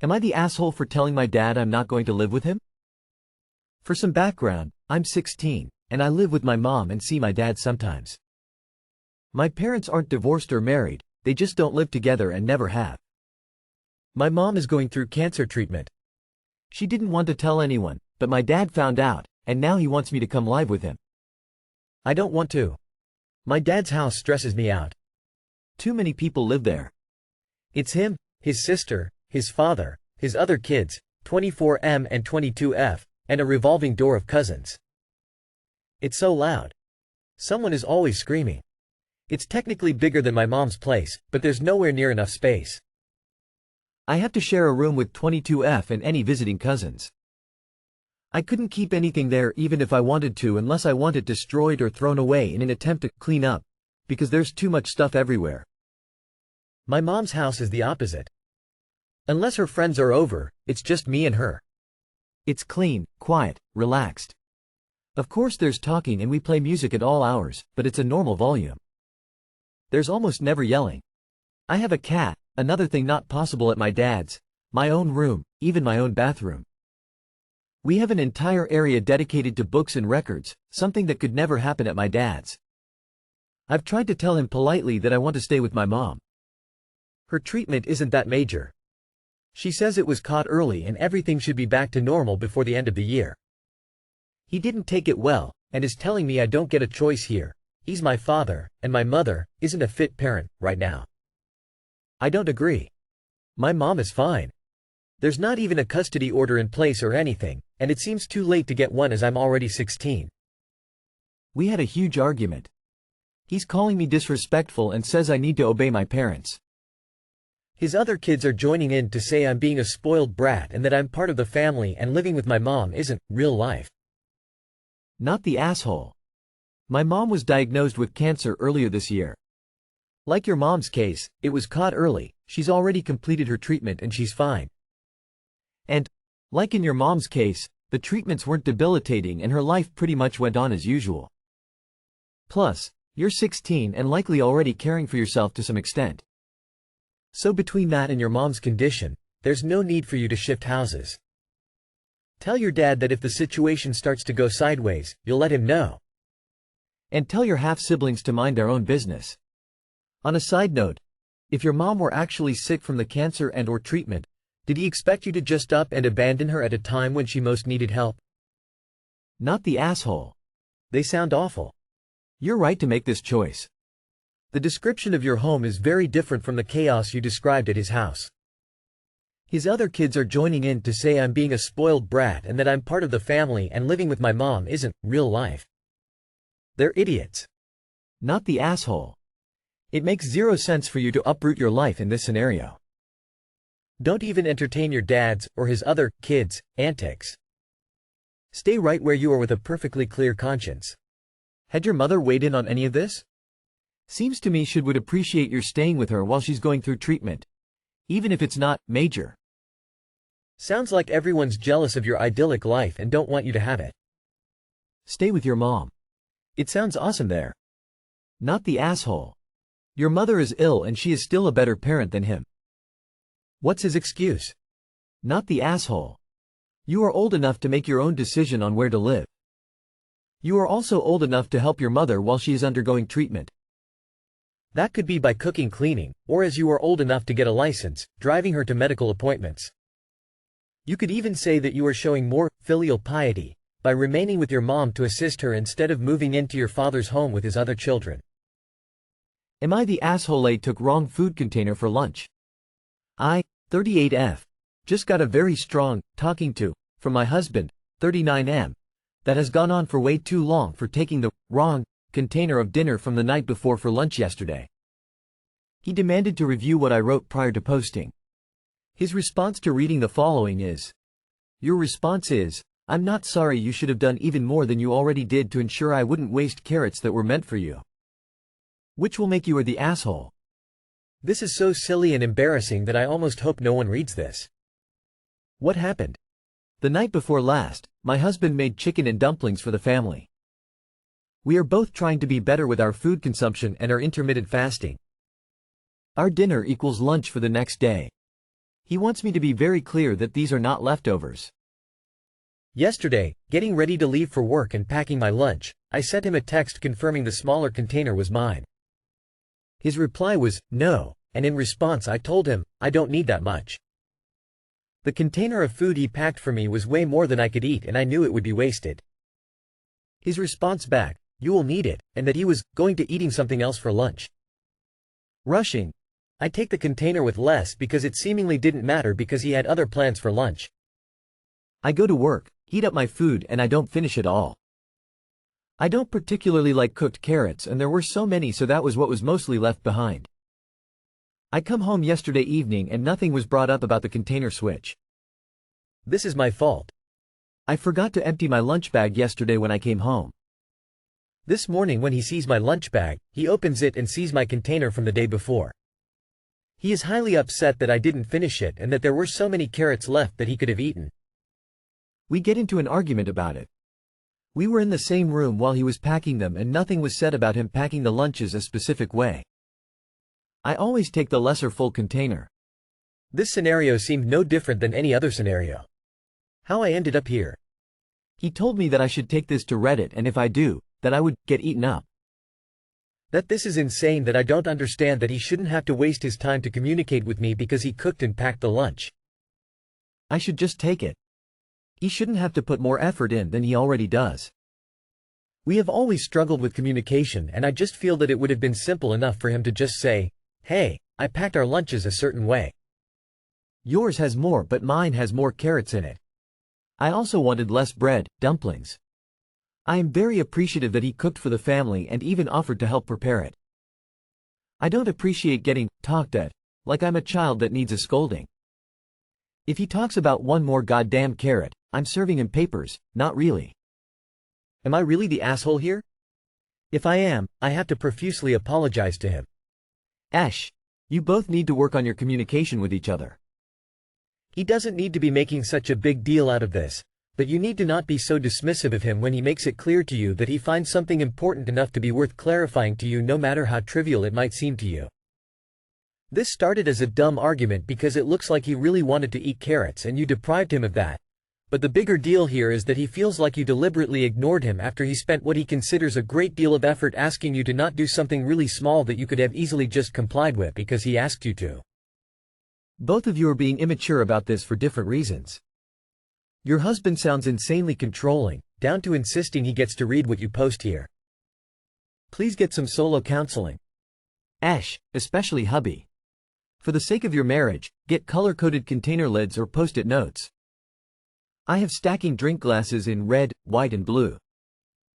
Am I the asshole for telling my dad I'm not going to live with him? For some background, I'm 16, and I live with my mom and see my dad sometimes. My parents aren't divorced or married, they just don't live together and never have. My mom is going through cancer treatment. She didn't want to tell anyone, but my dad found out, and now he wants me to come live with him. I don't want to. My dad's house stresses me out. Too many people live there. It's him, his sister, his father, his other kids, 24M and 22F, and a revolving door of cousins. It's so loud. Someone is always screaming. It's technically bigger than my mom's place, but there's nowhere near enough space. I have to share a room with 22F and any visiting cousins. I couldn't keep anything there even if I wanted to unless I want it destroyed or thrown away in an attempt to clean up, because there's too much stuff everywhere. My mom's house is the opposite. Unless her friends are over, it's just me and her. It's clean, quiet, relaxed. Of course there's talking and we play music at all hours, but it's a normal volume. There's almost never yelling. I have a cat, another thing not possible at my dad's, my own room, even my own bathroom. We have an entire area dedicated to books and records, something that could never happen at my dad's. I've tried to tell him politely that I want to stay with my mom. Her treatment isn't that major. She says it was caught early and everything should be back to normal before the end of the year. He didn't take it well, and is telling me I don't get a choice here. He's my father, and my mother isn't a fit parent right now. I don't agree. My mom is fine. There's not even a custody order in place or anything, and it seems too late to get one as I'm already 16. We had a huge argument. He's calling me disrespectful and says I need to obey my parents. His other kids are joining in to say I'm being a spoiled brat and that I'm part of the family and living with my mom isn't real life. Not the asshole. My mom was diagnosed with cancer earlier this year. Like your mom's case, it was caught early, she's already completed her treatment and she's fine. And, like in your mom's case, the treatments weren't debilitating and her life pretty much went on as usual. Plus, you're 16 and likely already caring for yourself to some extent. So between that and your mom's condition, there's no need for you to shift houses. Tell your dad that if the situation starts to go sideways, you'll let him know. And tell your half-siblings to mind their own business. On a side note, if your mom were actually sick from the cancer and/or treatment, did he expect you to just up and abandon her at a time when she most needed help? Not the asshole. They sound awful. You're right to make this choice. The description of your home is very different from the chaos you described at his house. His other kids are joining in to say I'm being a spoiled brat and that I'm part of the family and living with my mom isn't real life. They're idiots. Not the asshole. It makes zero sense for you to uproot your life in this scenario. Don't even entertain your dad's or his other kids' antics. Stay right where you are with a perfectly clear conscience. Had your mother weighed in on any of this? Seems to me she would appreciate your staying with her while she's going through treatment, even if it's not major. Sounds like everyone's jealous of your idyllic life and don't want you to have it. Stay with your mom. It sounds awesome there. Not the asshole. Your mother is ill and she is still a better parent than him. What's his excuse? Not the asshole. You are old enough to make your own decision on where to live. You are also old enough to help your mother while she is undergoing treatment. That could be by cooking, cleaning, or as you are old enough to get a license, driving her to medical appointments. You could even say that you are showing more filial piety by remaining with your mom to assist her instead of moving into your father's home with his other children. Am I the asshole I took wrong food container for lunch? I, 38F, just got a very strong talking to from my husband, 39M, that has gone on for way too long for taking the wrong container of dinner from the night before for lunch yesterday. He demanded to review what I wrote prior to posting. His response to reading the following is, your response is, I'm not sorry, you should have done even more than you already did to ensure I wouldn't waste carrots that were meant for you. Which will make you the asshole. This is so silly and embarrassing that I almost hope no one reads this. What happened? The night before last, my husband made chicken and dumplings for the family. We are both trying to be better with our food consumption and our intermittent fasting. Our dinner equals lunch for the next day. He wants me to be very clear that these are not leftovers. Yesterday, getting ready to leave for work and packing my lunch, I sent him a text confirming the smaller container was mine. His reply was, "No," and in response I told him, I don't need that much. The container of food he packed for me was way more than I could eat and I knew it would be wasted. His response back, "You will need it," and that he was going to eating something else for lunch. Rushing. I take the container with less because it seemingly didn't matter because he had other plans for lunch. I go to work, heat up my food and I don't finish it all. I don't particularly like cooked carrots and there were so many, so that was what was mostly left behind. I come home yesterday evening and nothing was brought up about the container switch. This is my fault. I forgot to empty my lunch bag yesterday when I came home. This morning when he sees my lunch bag, he opens it and sees my container from the day before. He is highly upset that I didn't finish it and that there were so many carrots left that he could have eaten. We get into an argument about it. We were in the same room while he was packing them and nothing was said about him packing the lunches a specific way. I always take the lesser full container. This scenario seemed no different than any other scenario. How I ended up here. He told me that I should take this to Reddit and if I do, that I would get eaten up. That this is insane, that I don't understand that he shouldn't have to waste his time to communicate with me because he cooked and packed the lunch. I should just take it. He shouldn't have to put more effort in than he already does. We have always struggled with communication and I just feel that it would have been simple enough for him to just say, "Hey, I packed our lunches a certain way. Yours has more but mine has more carrots in it. I also wanted less bread, dumplings." I am very appreciative that he cooked for the family and even offered to help prepare it. I don't appreciate getting talked at, like I'm a child that needs a scolding. If he talks about one more goddamn carrot, I'm serving him papers, not really. Am I really the asshole here? If I am, I have to profusely apologize to him. Ash, you both need to work on your communication with each other. He doesn't need to be making such a big deal out of this, but you need to not be so dismissive of him when he makes it clear to you that he finds something important enough to be worth clarifying to you, no matter how trivial it might seem to you. This started as a dumb argument because it looks like he really wanted to eat carrots and you deprived him of that. But the bigger deal here is that he feels like you deliberately ignored him after he spent what he considers a great deal of effort asking you to not do something really small that you could have easily just complied with because he asked you to. Both of you are being immature about this for different reasons. Your husband sounds insanely controlling, down to insisting he gets to read what you post here. Please get some solo counseling. Ash, especially hubby. For the sake of your marriage, get color-coded container lids or post-it notes. I have stacking drink glasses in red, white and blue.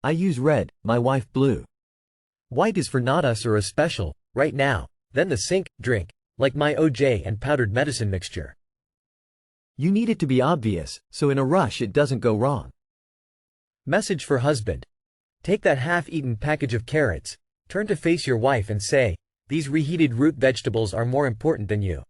I use red, my wife blue. White is for not us or a special, right now, then the sink, drink, like my OJ and powdered medicine mixture. You need it to be obvious, so in a rush it doesn't go wrong. Message for husband. Take that half-eaten package of carrots, turn to face your wife and say, "These reheated root vegetables are more important than you.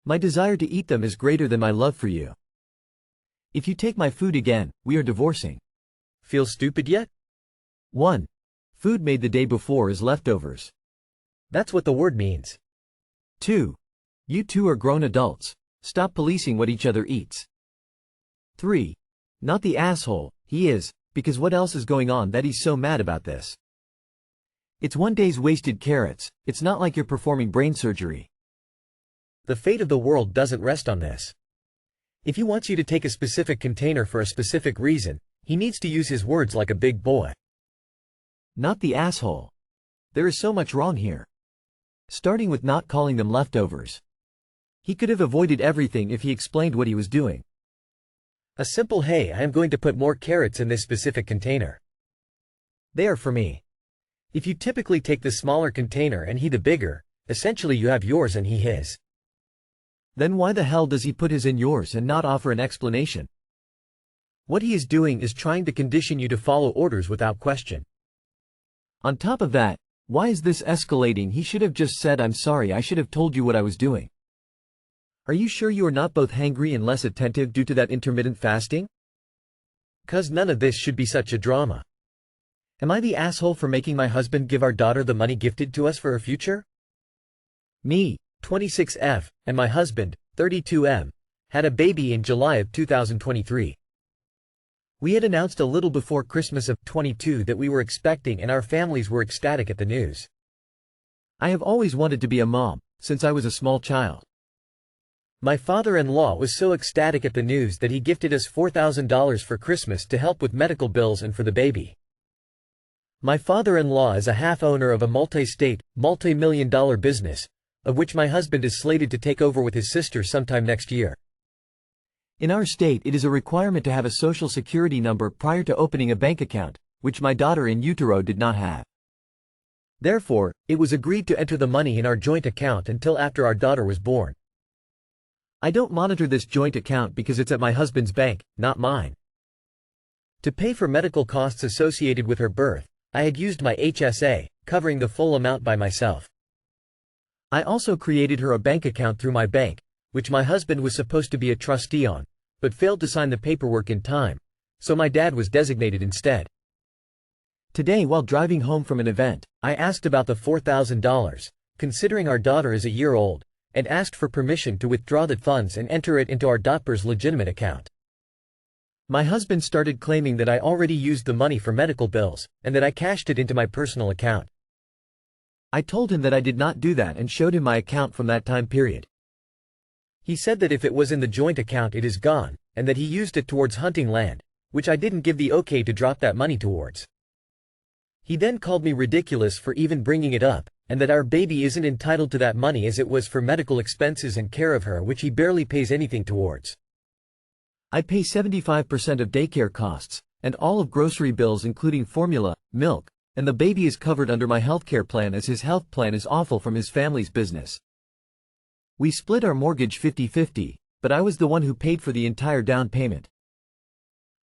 My desire to eat them is greater than my love for you. If you take my food again, we are divorcing." Feel stupid yet? 1. Food made the day before is leftovers. That's what the word means. 2. You two are grown adults. Stop policing what each other eats. 3. Not the asshole, he is, because what else is going on that he's so mad about this? It's one day's wasted carrots, it's not like you're performing brain surgery. The fate of the world doesn't rest on this. If he wants you to take a specific container for a specific reason, he needs to use his words like a big boy. Not the asshole. There is so much wrong here. Starting with not calling them leftovers. He could have avoided everything if he explained what he was doing. A simple "Hey, I am going to put more carrots in this specific container. They are for me." If you typically take the smaller container and he the bigger, essentially you have yours and he his. Then why the hell does he put his in yours and not offer an explanation? What he is doing is trying to condition you to follow orders without question. On top of that, why is this escalating? He should have just said, "I'm sorry, I should have told you what I was doing." Are you sure you are not both hangry and less attentive due to that intermittent fasting? 'Cause none of this should be such a drama. Am I the asshole for making my husband give our daughter the money gifted to us for her future? Me, 26F, and my husband, 32M, had a baby in July of 2023. We had announced a little before Christmas of 22 that we were expecting, and our families were ecstatic at the news. I have always wanted to be a mom, since I was a small child. My father-in-law was so ecstatic at the news that he gifted us $4,000 for Christmas to help with medical bills and for the baby. My father-in-law is a half-owner of a multi-state, multi-million-dollar business, of which my husband is slated to take over with his sister sometime next year. In our state, it is a requirement to have a social security number prior to opening a bank account, which my daughter in utero did not have. Therefore, it was agreed to enter the money in our joint account until after our daughter was born. I don't monitor this joint account because it's at my husband's bank, not mine. To pay for medical costs associated with her birth, I had used my HSA, covering the full amount by myself. I also created her a bank account through my bank, which my husband was supposed to be a trustee on, but failed to sign the paperwork in time, so my dad was designated instead. Today, while driving home from an event, I asked about the $4,000, considering our daughter is a year old, and asked for permission to withdraw the funds and enter it into our daughter's legitimate account. My husband started claiming that I already used the money for medical bills, and that I cashed it into my personal account. I told him that I did not do that and showed him my account from that time period. He said that if it was in the joint account it is gone, and that he used it towards hunting land, which I didn't give the okay to drop that money towards. He then called me ridiculous for even bringing it up, and that our baby isn't entitled to that money as it was for medical expenses and care of her, which he barely pays anything towards. I pay 75% of daycare costs, and all of grocery bills including formula, milk, and the baby is covered under my healthcare plan as his health plan is awful from his family's business. We split our mortgage 50-50, but I was the one who paid for the entire down payment.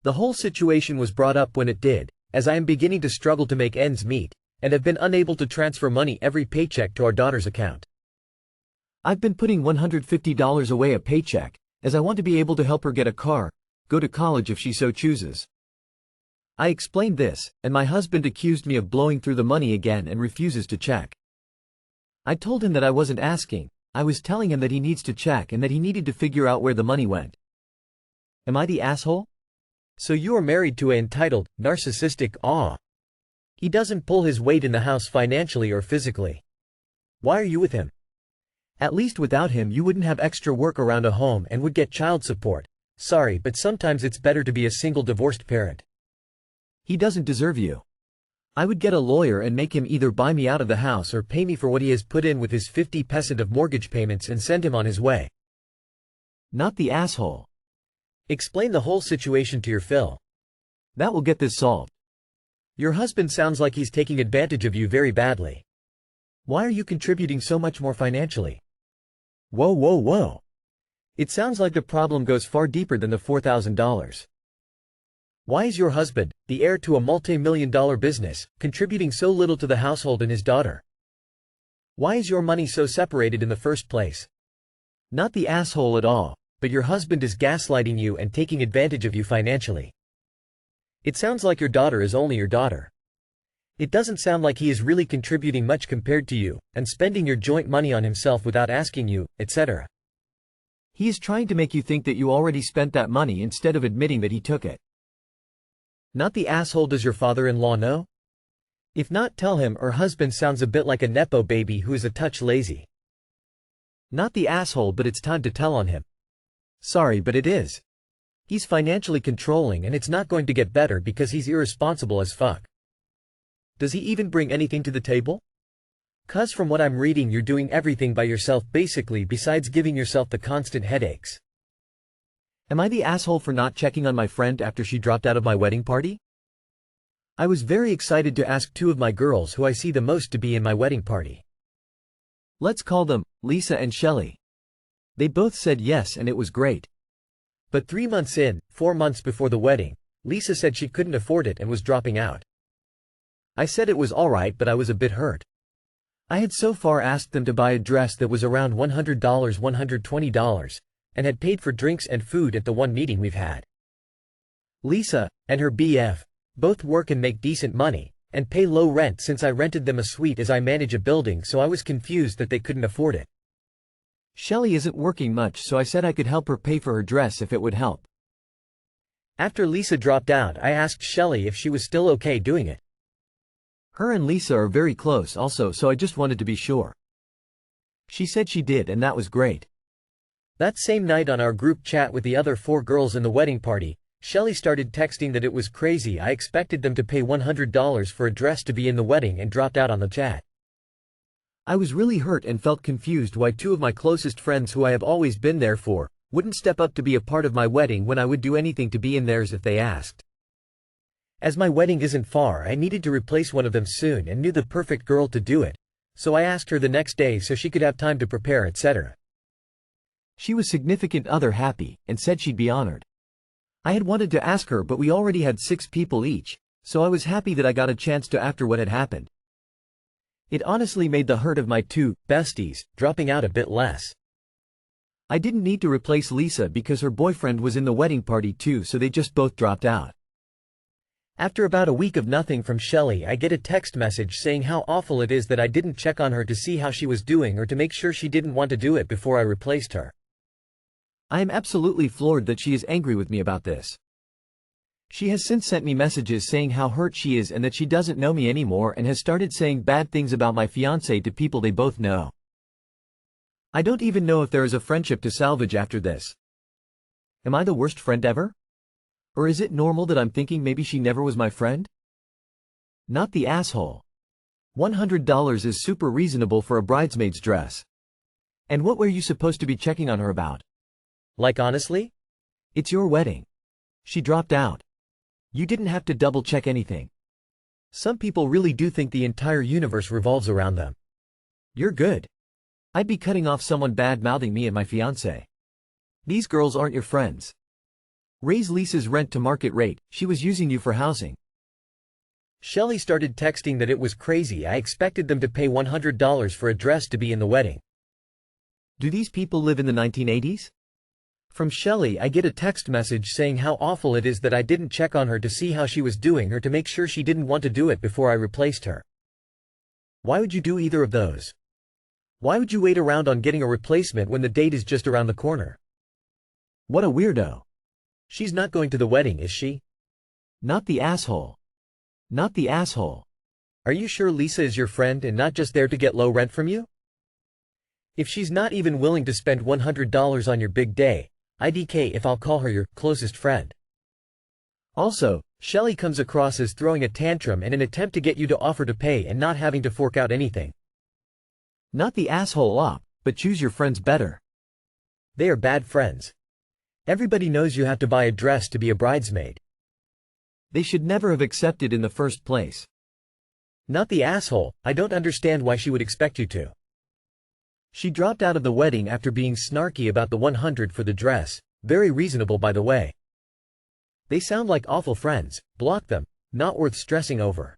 The whole situation was brought up when it did, as I am beginning to struggle to make ends meet, and have been unable to transfer money every paycheck to our daughter's account. I've been putting $150 away a paycheck, as I want to be able to help her get a car, go to college if she so chooses. I explained this, and my husband accused me of blowing through the money again and refuses to check. I told him that I wasn't asking, I was telling him that he needs to check and that he needed to figure out where the money went. Am I the asshole? So you are married to an entitled, narcissistic He doesn't pull his weight in the house financially or physically. Why are you with him? At least without him you wouldn't have extra work around a home and would get child support. Sorry, but sometimes it's better to be a single divorced parent. He doesn't deserve you. I would get a lawyer and make him either buy me out of the house or pay me for what he has put in with his 50% of mortgage payments and send him on his way. Not the asshole. Explain the whole situation to your Phil. That will get this solved. Your husband sounds like he's taking advantage of you very badly. Why are you contributing so much more financially? Whoa. It sounds like the problem goes far deeper than the $4,000. Why is your husband, the heir to a multi-million-dollar business, contributing so little to the household and his daughter? Why is your money so separated in the first place? Not the asshole at all, but your husband is gaslighting you and taking advantage of you financially. It sounds like your daughter is only your daughter. It doesn't sound like he is really contributing much compared to you, and spending your joint money on himself without asking you, etc. He is trying to make you think that you already spent that money instead of admitting that he took it. Not the asshole. Does your father-in-law know? If not, tell him. Her husband sounds a bit like a nepo baby who is a touch lazy. Not the asshole, but it's time to tell on him. Sorry, but it is. He's financially controlling and it's not going to get better because he's irresponsible as fuck. Does he even bring anything to the table? 'Cause from what I'm reading you're doing everything by yourself basically besides giving yourself the constant headaches. Am I the asshole for not checking on my friend after she dropped out of my wedding party? I was very excited to ask two of my girls who I see the most to be in my wedding party. Let's call them Lisa and Shelley. They both said yes and it was great. But 3 months in, 4 months before the wedding, Lisa said she couldn't afford it and was dropping out. I said it was alright, but I was a bit hurt. I had so far asked them to buy a dress that was around $100, $120, and had paid for drinks and food at the one meeting we've had. Lisa, and her BF, both work and make decent money, and pay low rent since I rented them a suite as I manage a building, so I was confused that they couldn't afford it. Shelley isn't working much, so I said I could help her pay for her dress if it would help. After Lisa dropped out, I asked Shelley if she was still okay doing it. Her and Lisa are very close also, so I just wanted to be sure. She said she did, and that was great. That same night on our group chat with the other 4 girls in the wedding party, Shelley started texting that it was crazy I expected them to pay $100 for a dress to be in the wedding and dropped out on the chat. I was really hurt and felt confused why 2 of my closest friends who I have always been there for wouldn't step up to be a part of my wedding when I would do anything to be in theirs if they asked. As my wedding isn't far, I needed to replace one of them soon and knew the perfect girl to do it, so I asked her the next day so she could have time to prepare, etc. She was significant other happy and said she'd be honored. I had wanted to ask her, but we already had 6 people each, so I was happy that I got a chance to after what had happened. It honestly made the hurt of my 2 besties dropping out a bit less. I didn't need to replace Lisa because her boyfriend was in the wedding party too, so they just both dropped out. After about a week of nothing from Shelley, I get a text message saying how awful it is that I didn't check on her to see how she was doing or to make sure she didn't want to do it before I replaced her. I am absolutely floored that she is angry with me about this. She has since sent me messages saying how hurt she is and that she doesn't know me anymore, and has started saying bad things about my fiancé to people they both know. I don't even know if there is a friendship to salvage after this. Am I the worst friend ever? Or is it normal that I'm thinking maybe she never was my friend? Not the asshole. $100 is super reasonable for a bridesmaid's dress. And what were you supposed to be checking on her about? Like, honestly? It's your wedding. She dropped out. You didn't have to double-check anything. Some people really do think the entire universe revolves around them. You're good. I'd be cutting off someone bad-mouthing me and my fiancé. These girls aren't your friends. Raise Lisa's rent to market rate, she was using you for housing. Shelley started texting that it was crazy I expected them to pay $100 for a dress to be in the wedding. Do these people live in the 1980s? From Shelley, I get a text message saying how awful it is that I didn't check on her to see how she was doing or to make sure she didn't want to do it before I replaced her. Why would you do either of those? Why would you wait around on getting a replacement when the date is just around the corner? What a weirdo. She's not going to the wedding, is she? Not the asshole. Not the asshole. Are you sure Lisa is your friend and not just there to get low rent from you? If she's not even willing to spend $100 on your big day, IDK if I'll call her your closest friend. Also, Shelley comes across as throwing a tantrum in an attempt to get you to offer to pay and not having to fork out anything. Not the asshole op, but choose your friends better. They are bad friends. Everybody knows you have to buy a dress to be a bridesmaid. They should never have accepted in the first place. Not the asshole, I don't understand why she would expect you to. She dropped out of the wedding after being snarky about the $100 for the dress, very reasonable by the way. They sound like awful friends, block them, not worth stressing over.